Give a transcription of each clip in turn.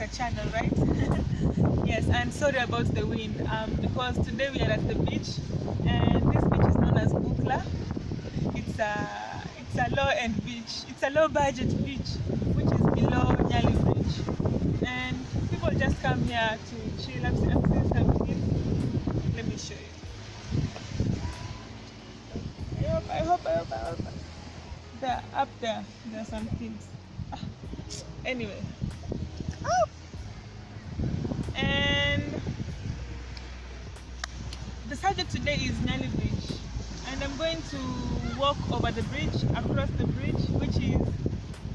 a channel, right? Yes, and sorry about the wind, because today we are at the beach, and this beach is known as Bukla. It's a low-end beach. It's a low-budget beach, which is below Nyali Bridge, and people just come here to chill. I've seen some kids. Let me show you. I hope. They're up there. There are some kids. Anyway. And the subject today is Nyali Bridge, and I'm going to walk over the bridge, across the bridge, which is,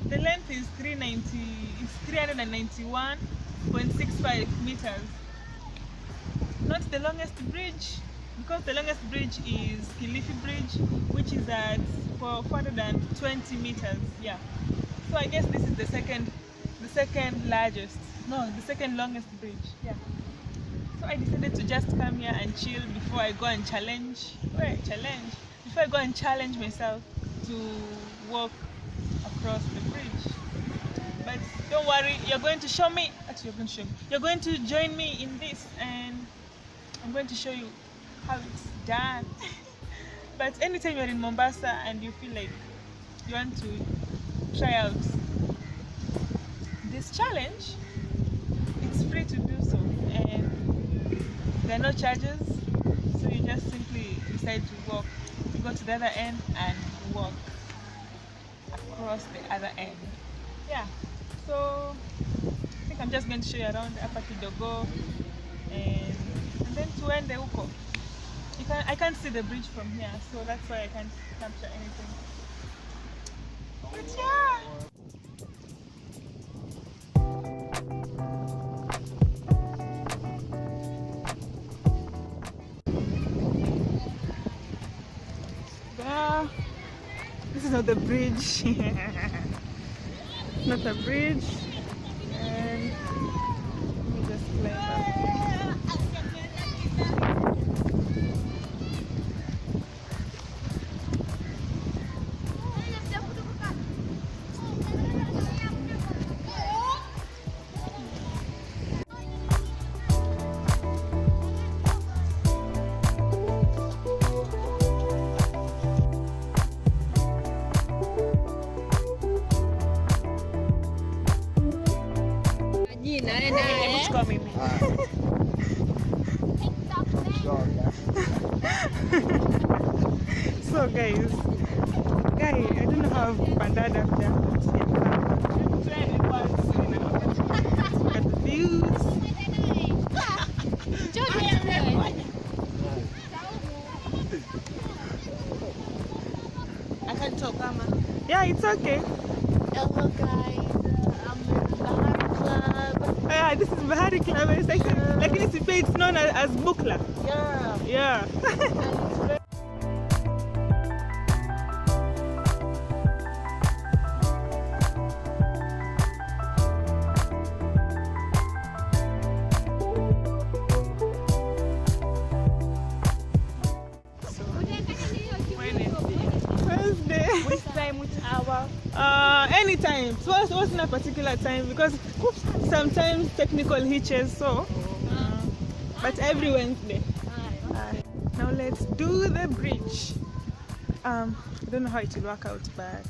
the length is 391.65 meters. Not the longest bridge, because the longest bridge is Kilifi Bridge, which is at 420 meters. Yeah. So I guess this is the second largest. No, the second longest bridge. Yeah. So I decided to just come here and chill before I go and before I go and challenge myself to walk across the bridge. But don't worry, you're going to show me. Actually, you're going to join me in this, and I'm going to show you how it's done. But anytime you're in Mombasa and you feel like you want to try out this challenge, it's free to do so, and there are no charges. So you just simply decide to walk. You go to the other end and walk across the other end. Yeah. So I think I'm just going to show you around Upper Kidogo, and then to end the Uko. I can't see the bridge from here, so that's why I can't capture anything. But yeah. There. This is not the bridge. It's not a bridge. And let me just climb up. So guys, I don't know how I've pandad up there. Look at the views. I can talk, Mama. Yeah, it's okay. Hello guys, I'm in Bahari Club. Yeah, this is Bahari Club. It's like it's known as Bukla. Yeah. Wednesday. Which time, which hour? Anytime. So it wasn't a particular time because sometimes technical hitches. So, but every Wednesday. Now let's do the bridge. I don't know how it will work out, but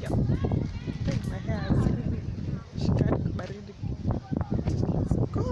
yep. My hair is baridi. Let's go.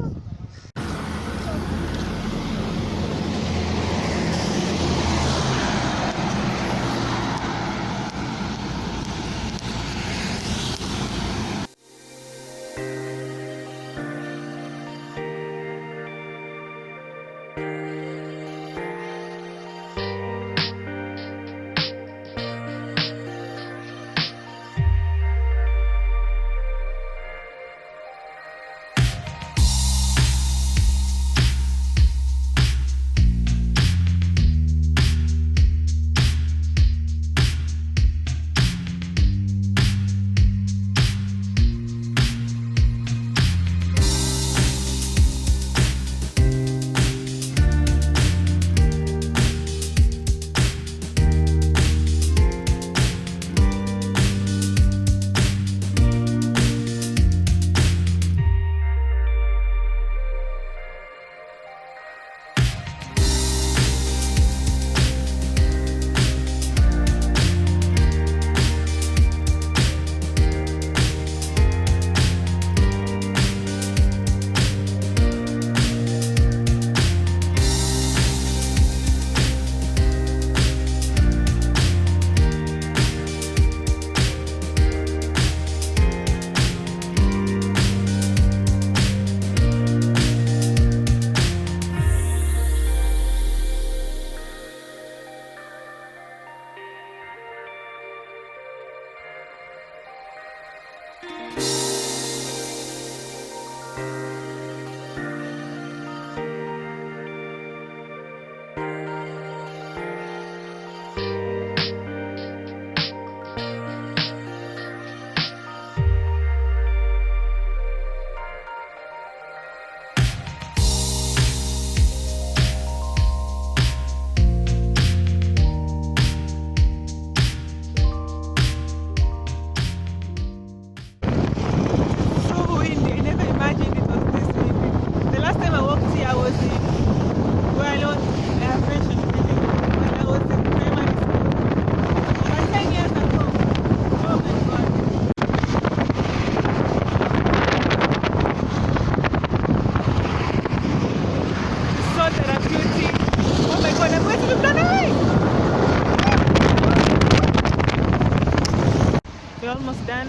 we're almost done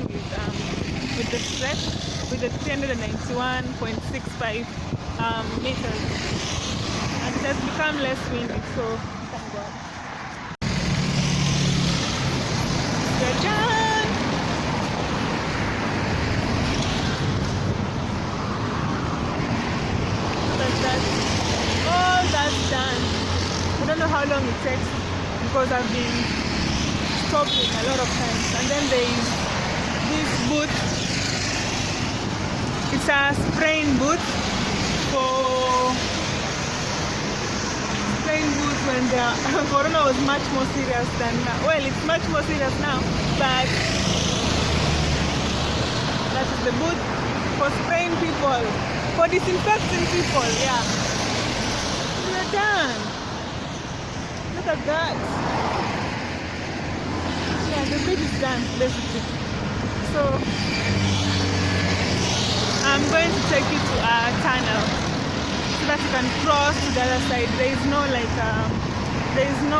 with the stretch, with the 391.65 meters, and it has become less windy, so thank God. We're done. All that's done. I don't know how long it takes because I've been stopping a lot of times. And then there is this boot. It's a spraying boot for spraying boot when the corona was much more serious than now. Well, it's much more serious now, but that is the boot for spraying people, for disinfecting people. Yeah, we're done. Look at that. Yeah, the bridge is done basically. So I'm going to take you to a tunnel so that you can cross to the other side. There is no like there is no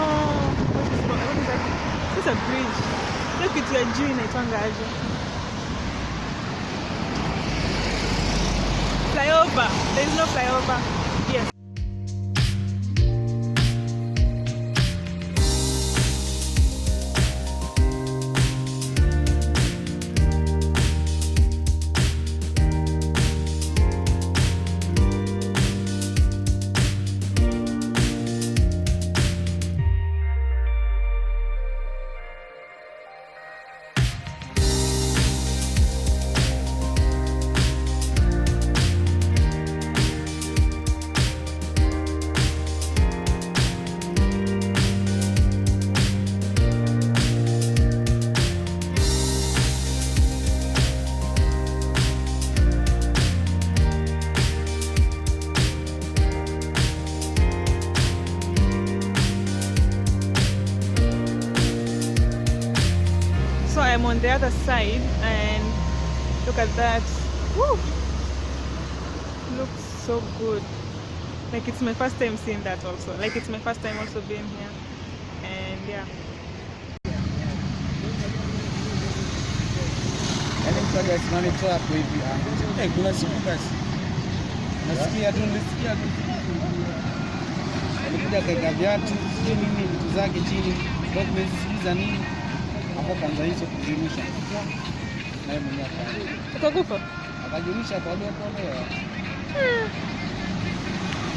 what is that? It's a bridge. Look at your juu inaitwangaje? Flyover. There is no flyover. Yes. I'm on the other side and look at that. Woo! Looks so good. Like it's my first time seeing that also. Like it's my first time also being here. And yeah. Hapo kwanza hizo kujumisha. Naye mwenyewe Ukakufa? akajumisha kwa leo.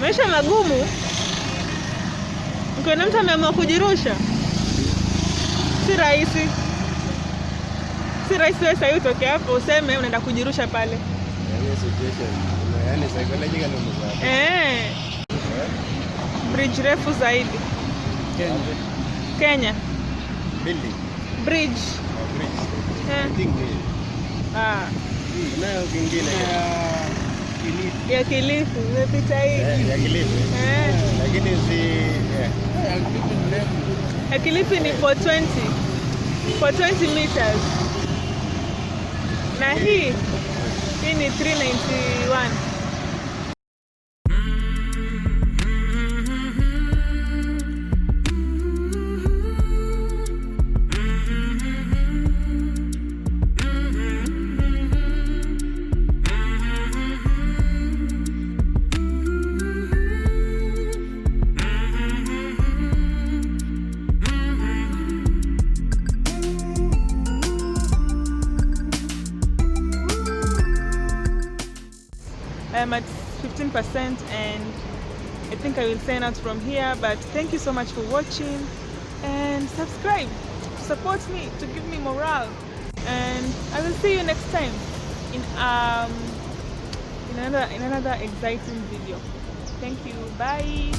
Maisha magumu. Ukiona mtu ameamua kujirusha. Si rahisi. Si rahisi wewe sasa utoke hapo useme unaenda kujirusha pale. Hiyo situation. Yaani psychological mzaa. Bridge refu zaidi. Kenya. Building. Bridge. Bridge. Nayo kingine ya Kilifi imepita hii. Ya Kilifi. Lakini ya Kilifi ni for 20 meters. Na hii ni 391. I'm at 15% and I think I will sign out from here, but thank you so much for watching and subscribe to support me, to give me morale, and I will see you next time in another exciting video. Thank you. Bye.